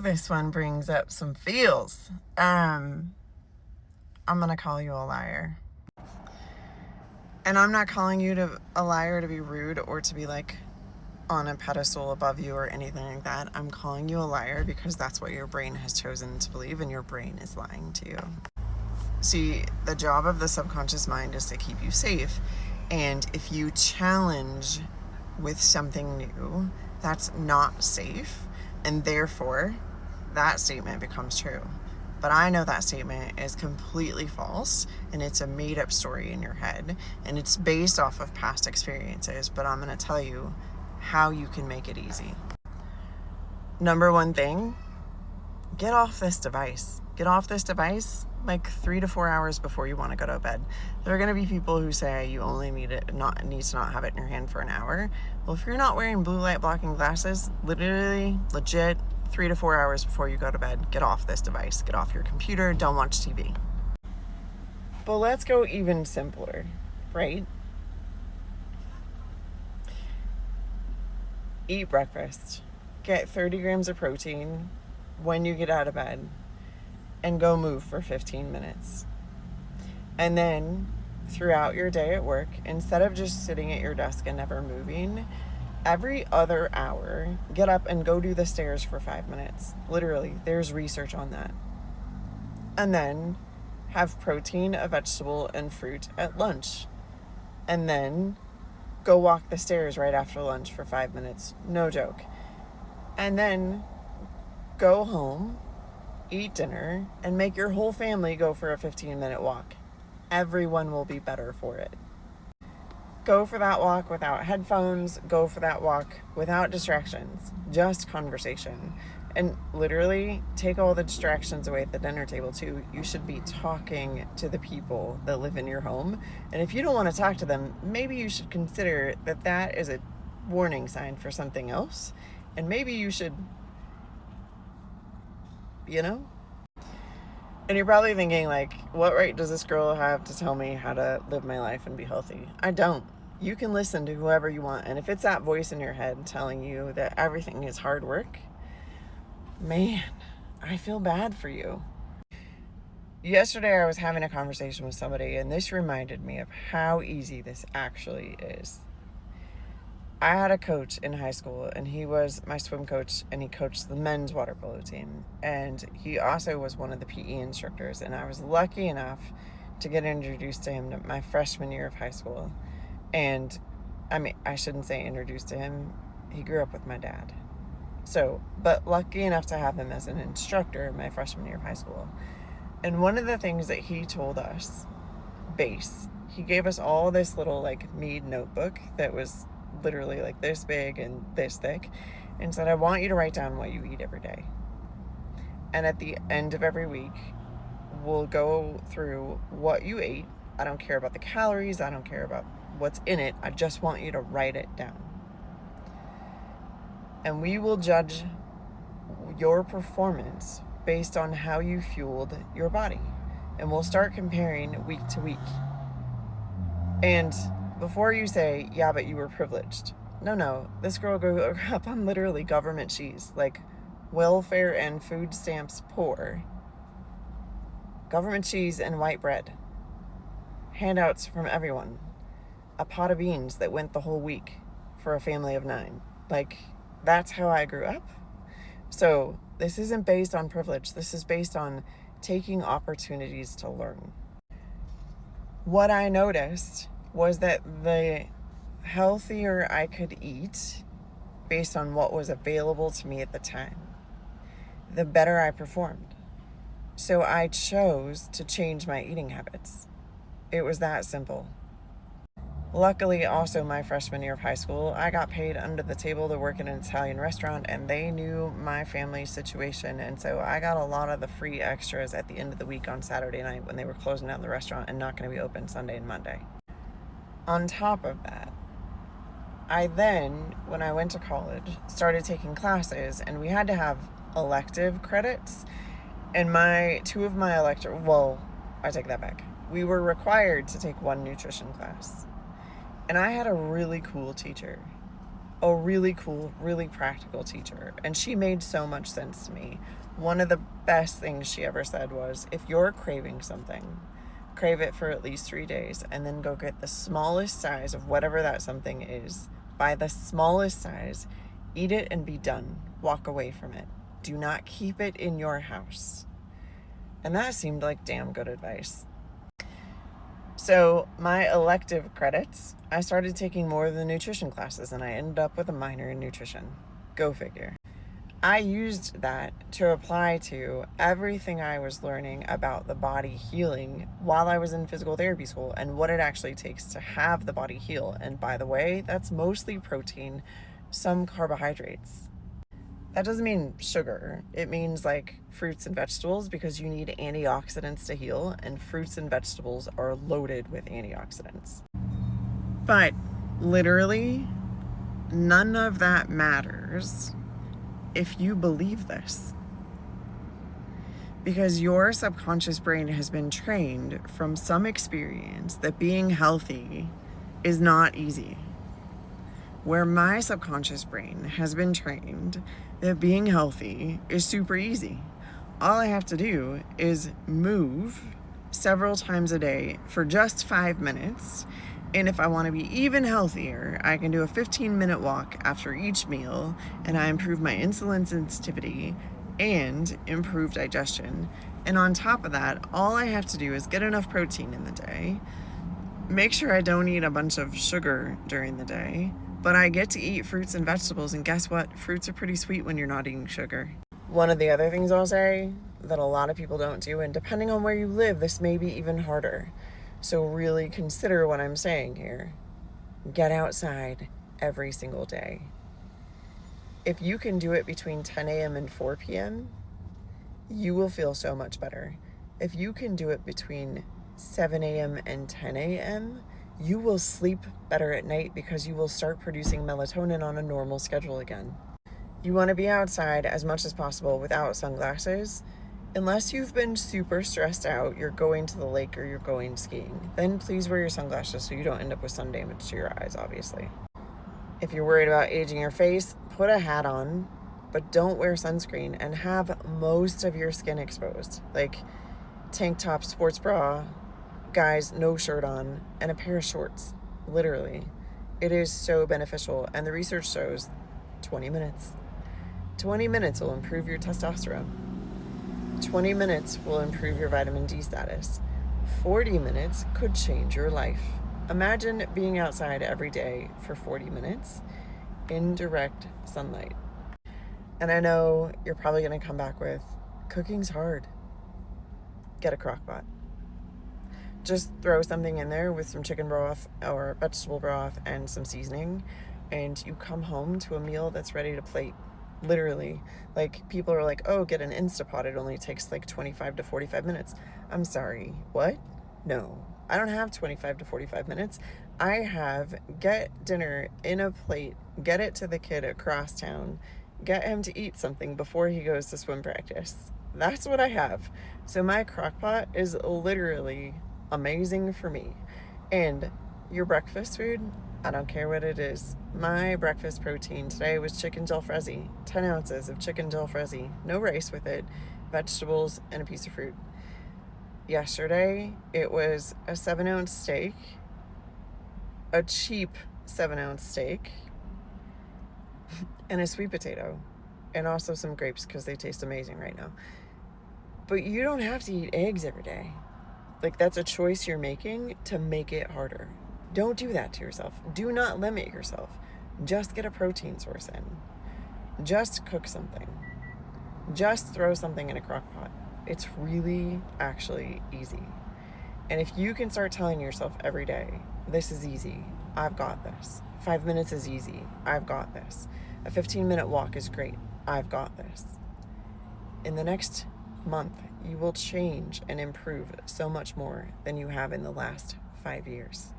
this one brings up some feels. I'm gonna call you a liar. And I'm not calling you a liar to be rude or to be like on a pedestal above you or anything like that. I'm calling you a liar because that's what your brain has chosen to believe, and your brain is lying to you. See, the job of the subconscious mind is to keep you safe. And if you challenge with something new, that's not safe. And therefore, that statement becomes true. But I know that statement is completely false, and it's a made-up story in your head, and it's based off of past experiences. But I'm going to tell you how you can make it easy. Number one thing, get off this device. Get off this device like 3 to 4 hours before you want to go to bed. There are going to be people who say you only need to not have it in your hand for an hour. Well, if you're not wearing blue light blocking glasses, legit 3 to 4 hours before you go to bed, get off this device. Get off your computer. Don't watch TV. But let's go even simpler, right? Eat breakfast. Get 30 grams of protein when you get out of bed, and go move for 15 minutes. And then throughout your day at work, instead of just sitting at your desk and never moving, every other hour, get up and go do the stairs for 5 minutes. Literally, there's research on that. And then have protein, a vegetable, and fruit at lunch. And then go walk the stairs right after lunch for 5 minutes. No joke. And then go home, eat dinner, and make your whole family go for a 15-minute walk. Everyone will be better for it. Go for that walk without headphones. Go for that walk without distractions. Just conversation. And literally take all the distractions away at the dinner table too. You should be talking to the people that live in your home. And if you don't want to talk to them, maybe you should consider that is a warning sign for something else. And maybe you should, And you're probably thinking, like, what right does this girl have to tell me how to live my life and be healthy? I don't. You can listen to whoever you want. And if it's that voice in your head telling you that everything is hard work, man, I feel bad for you. Yesterday I was having a conversation with somebody, and this reminded me of how easy this actually is. I had a coach in high school, and he was my swim coach, and he coached the men's water polo team. And he also was one of the PE instructors, and I was lucky enough to get introduced to him my freshman year of high school. And I shouldn't say introduced to him. He grew up with my dad. But lucky enough to have him as an instructor my freshman year of high school. And one of the things that he told us, he gave us all this little Mead notebook that was literally like this big and this thick, and said, I want you to write down what you eat every day. And at the end of every week, we'll go through what you ate. I don't care about the calories. I don't care about what's in it. I just want you to write it down. And we will judge your performance based on how you fueled your body. And we'll start comparing week to week. And before you say, yeah, but you were privileged. No, this girl grew up on literally government cheese, like welfare and food stamps poor. Government cheese and white bread. Handouts from everyone. A pot of beans that went the whole week for a family of 9. That's how I grew up. So this isn't based on privilege. This is based on taking opportunities to learn. What I noticed was that the healthier I could eat based on what was available to me at the time, the better I performed. So I chose to change my eating habits. It was that simple. Luckily, also my freshman year of high school, I got paid under the table to work in an Italian restaurant, and they knew my family's situation. And so I got a lot of the free extras at the end of the week on Saturday night when they were closing down the restaurant and not going to be open Sunday and Monday. On top of that, I then, when I went to college, started taking classes, and we had to have elective credits. And I take that back. We were required to take one nutrition class. And I had a really cool teacher. a really cool, really practical teacher, and she made so much sense to me. One of the best things she ever said was, if you're craving something, crave it for at least 3 days, and then go get the smallest size of whatever that something is. Buy the smallest size, eat it, and be done. Walk away from it. Do not keep it in your house. And that seemed like damn good advice. So my elective credits, I started taking more of the nutrition classes, and I ended up with a minor in nutrition. Go figure. I used that to apply to everything I was learning about the body healing while I was in physical therapy school and what it actually takes to have the body heal. And by the way, that's mostly protein, some carbohydrates. That doesn't mean sugar. It means like fruits and vegetables, because you need antioxidants to heal, and fruits and vegetables are loaded with antioxidants. But literally, none of that matters if you believe this, because your subconscious brain has been trained from some experience that being healthy is not easy. Where my subconscious brain has been trained that being healthy is super easy. All I have to do is move several times a day for just 5 minutes. And if I want to be even healthier, I can do a 15-minute walk after each meal, and I improve my insulin sensitivity and improve digestion. And on top of that, all I have to do is get enough protein in the day, make sure I don't eat a bunch of sugar during the day, but I get to eat fruits and vegetables, and guess what? Fruits are pretty sweet when you're not eating sugar. One of the other things I'll say that a lot of people don't do, and depending on where you live, this may be even harder. So really consider what I'm saying here. Get outside every single day. If you can do it between 10 a.m. and 4 p.m., you will feel so much better. If you can do it between 7 a.m. and 10 a.m., you will sleep better at night because you will start producing melatonin on a normal schedule again. You want to be outside as much as possible without sunglasses. Unless you've been super stressed out, you're going to the lake or you're going skiing, then please wear your sunglasses so you don't end up with sun damage to your eyes, obviously. If you're worried about aging your face, put a hat on, but don't wear sunscreen and have most of your skin exposed. Like tank top, sports bra, guys, no shirt on, and a pair of shorts. Literally. It is so beneficial, and the research shows 20 minutes. 20 minutes will improve your testosterone. 20 minutes will improve your vitamin D status. 40 minutes could change your life. Imagine being outside every day for 40 minutes in direct sunlight. And I know you're probably going to come back with, cooking's hard. Get a crock pot. Just throw something in there with some chicken broth or vegetable broth and some seasoning, and you come home to a meal that's ready to plate. Literally. Like, people are like, oh, get an Instapot, it only takes like 25 to 45 minutes. I'm sorry, what? No, I don't have 25 to 45 minutes. I have get dinner in a plate, get it to the kid across town, get him to eat something before he goes to swim practice. That's what I have. So my crock pot is literally amazing for me. And your breakfast food, I don't care what it is. My breakfast protein today was chicken jalfrezi, 10 ounces of chicken jalfrezi, no rice with it, vegetables, and a piece of fruit. Yesterday, it was a 7-ounce steak, a cheap 7-ounce steak, and a sweet potato, and also some grapes because they taste amazing right now. But you don't have to eat eggs every day. Like, that's a choice you're making to make it harder. Don't do that to yourself. Do not limit yourself. Just get a protein source in. Just cook something. Just throw something in a crock pot. It's really actually easy. And if you can start telling yourself every day, this is easy, I've got this. 5 minutes is easy, I've got this. A 15-minute walk is great, I've got this. In the next month, you will change and improve so much more than you have in the last 5 years.